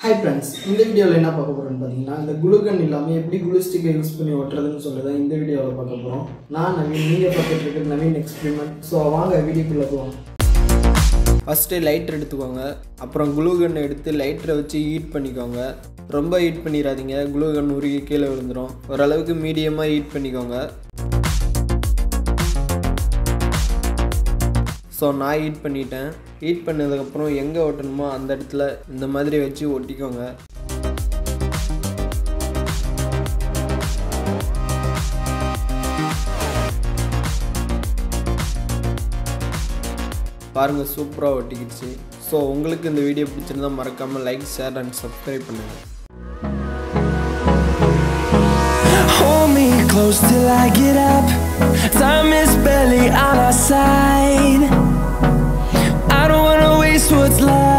Hi friends, இந்த வீடியோவில் என்ன பார்க்க போகிறோம்னு பார்த்தீங்கன்னா இந்த glue gun இல்லாமல் எப்படி glue stick யூஸ் பண்ணி ஒட்டுறதுன்னு சொல்லி இந்த வீடியோவில் பார்க்க போகிறோம். நான் நவீன், நீங்கள் பார்த்துட்டு இருக்கிறது நவீன் எக்ஸ்பெரிமெண்ட். ஸோ வாங்க வீடியோக்குள்ளே போவோம். ஃபஸ்ட்டு லைட்டர் எடுத்துக்கோங்க. அப்புறம் glue gun எடுத்து லைட்டரை வச்சு ஹீட் பண்ணிக்கோங்க. ரொம்ப ஹீட் பண்ணிடாதீங்க, glue gun உருகி கீழே விழுந்துடும். ஓரளவுக்கு மீடியமாக ஹீட் பண்ணிக்கோங்க. ஸோ நான் ஹீட் பண்ணிட்டேன். ஹீட் பண்ணதுக்கப்புறம் எங்கே ஒட்டணுமோ அந்த இடத்துல இந்த மாதிரி வச்சு ஒட்டிக்கோங்க. பாருங்கள், சூப்பராக ஒட்டிக்கிடுச்சு. ஸோ உங்களுக்கு இந்த வீடியோ பிடிச்சிருந்தா மறக்காமல் லைக், ஷேர் அண்ட் சப்ஸ்கிரைப் பண்ணுங்கள். Hold me close till I get up. Time is barely on our side. I don't wanna waste what's left.